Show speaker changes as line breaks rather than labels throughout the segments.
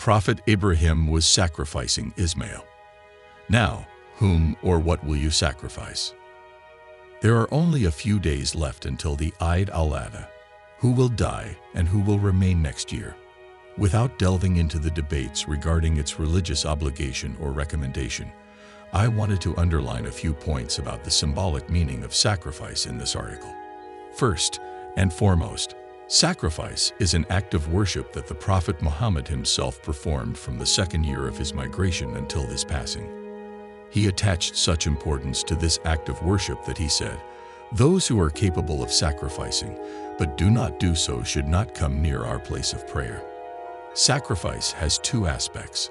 Prophet Ibrahim was sacrificing Ismail. Now, whom or what will you sacrifice? There are only a few days left until the Eid al-Adha. Who will die and who will remain next year? Without delving into the debates regarding its religious obligation or recommendation, I wanted to underline a few points about the symbolic meaning of sacrifice in this article. First and foremost, sacrifice is an act of worship that the Prophet Muhammad himself performed from the second year of his migration until his passing. He attached such importance to this act of worship that he said, "Those who are capable of sacrificing, but do not do so, should not come near our place of prayer." Sacrifice has two aspects.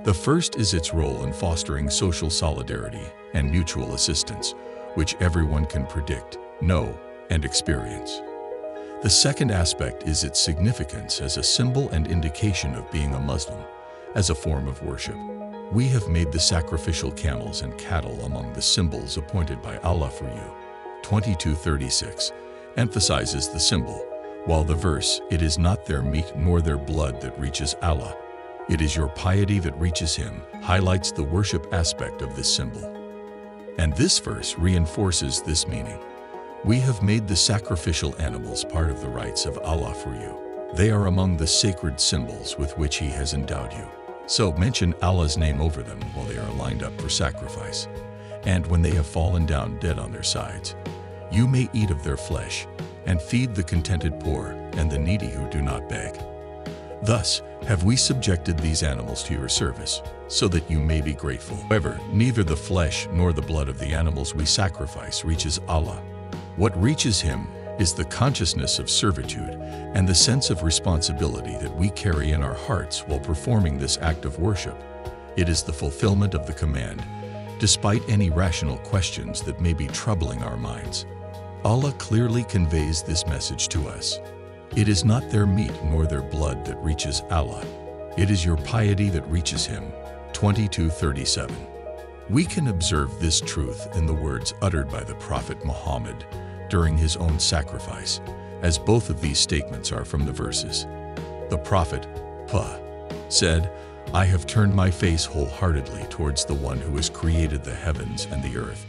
The first is its role in fostering social solidarity and mutual assistance, which everyone can predict, know, and experience. The second aspect is its significance as a symbol and indication of being a Muslim, as a form of worship. We have made the sacrificial camels and cattle among the symbols appointed by Allah for you. 22:36 emphasizes the symbol, while the verse, "It is not their meat nor their blood that reaches Allah, it is your piety that reaches Him," highlights the worship aspect of this symbol. And this verse reinforces this meaning. We have made the sacrificial animals part of the rights of Allah for you. They are among the sacred symbols with which He has endowed you. So mention Allah's name over them while they are lined up for sacrifice. And when they have fallen down dead on their sides, you may eat of their flesh and feed the contented poor and the needy who do not beg. Thus have we subjected these animals to your service, so that you may be grateful. However, neither the flesh nor the blood of the animals we sacrifice reaches Allah. What reaches Him is the consciousness of servitude and the sense of responsibility that we carry in our hearts while performing this act of worship. It is the fulfillment of the command, despite any rational questions that may be troubling our minds. Allah clearly conveys this message to us. It is not their meat nor their blood that reaches Allah. It is your piety that reaches Him. 22:37. We can observe this truth in the words uttered by the Prophet Muhammad during his own sacrifice, as both of these statements are from the verses. The Prophet, said, "I have turned my face wholeheartedly towards the one who has created the heavens and the earth,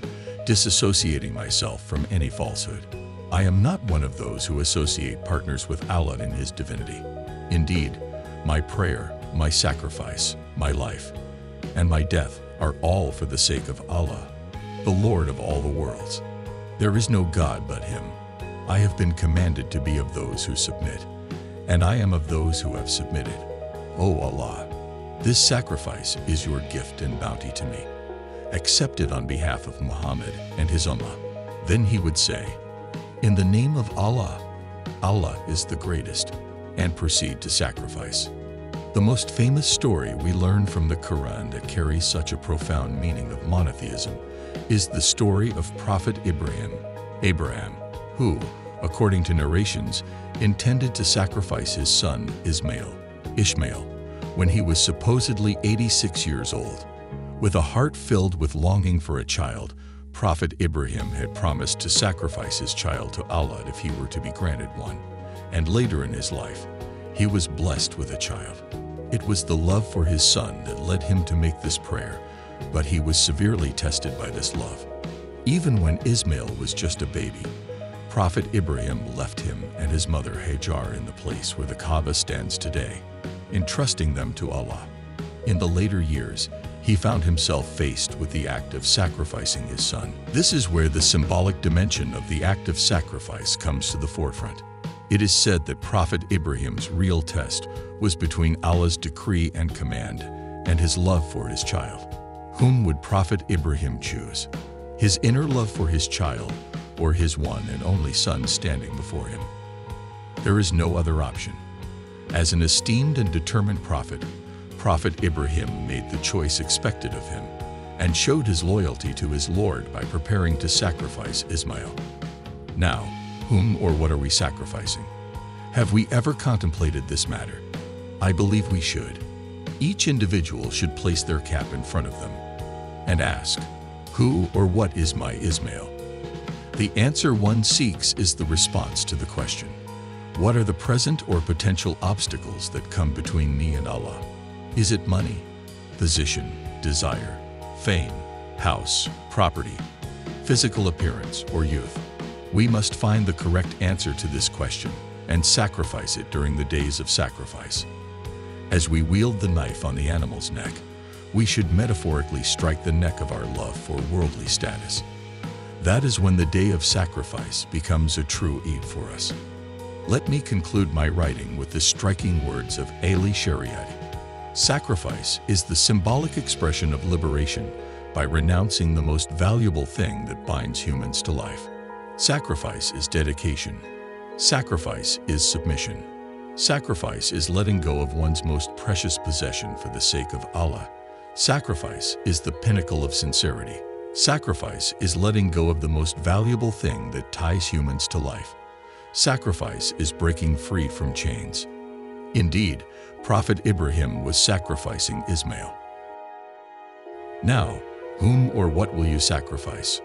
disassociating myself from any falsehood. I am not one of those who associate partners with Allah in His divinity. Indeed, my prayer, my sacrifice, my life, and my death are all for the sake of Allah, the Lord of all the worlds. There is no God but Him. I have been commanded to be of those who submit, and I am of those who have submitted. O Allah, this sacrifice is your gift and bounty to me. Accept it on behalf of Muhammad and his ummah." Then he would say, "In the name of Allah, Allah is the greatest," and proceed to sacrifice. The most famous story we learn from the Quran that carries such a profound meaning of monotheism is the story of Prophet Ibrahim, who, according to narrations, intended to sacrifice his son Ishmael, when he was supposedly 86 years old. With a heart filled with longing for a child, Prophet Ibrahim had promised to sacrifice his child to Allah if he were to be granted one, and later in his life, he was blessed with a child. It was the love for his son that led him to make this prayer, but he was severely tested by this love. Even when Ismail was just a baby, Prophet Ibrahim left him and his mother Hajar in the place where the Kaaba stands today, entrusting them to Allah. In the later years, he found himself faced with the act of sacrificing his son. This is where the symbolic dimension of the act of sacrifice comes to the forefront. It is said that Prophet Ibrahim's real test was between Allah's decree and command and his love for his child. Whom would Prophet Ibrahim choose? His inner love for his child, or his one and only son standing before him? There is no other option. As an esteemed and determined prophet, Prophet Ibrahim made the choice expected of him and showed his loyalty to his Lord by preparing to sacrifice Ismail. Now, whom or what are we sacrificing? Have we ever contemplated this matter? I believe we should. Each individual should place their cap in front of them and ask, "Who or what is my Ismail?" The answer one seeks is the response to the question, "What are the present or potential obstacles that come between me and Allah?" Is it money, position, desire, fame, house, property, physical appearance, or youth? We must find the correct answer to this question and sacrifice it during the days of sacrifice. As we wield the knife on the animal's neck, we should metaphorically strike the neck of our love for worldly status. That is when the day of sacrifice becomes a true Eid for us. Let me conclude my writing with the striking words of Ali Shariati. Sacrifice is the symbolic expression of liberation by renouncing the most valuable thing that binds humans to life. Sacrifice is dedication. Sacrifice is submission. Sacrifice is letting go of one's most precious possession for the sake of Allah. Sacrifice is the pinnacle of sincerity. Sacrifice is letting go of the most valuable thing that ties humans to life. Sacrifice is breaking free from chains. Indeed, Prophet Ibrahim was sacrificing Ismail. Now, whom or what will you sacrifice?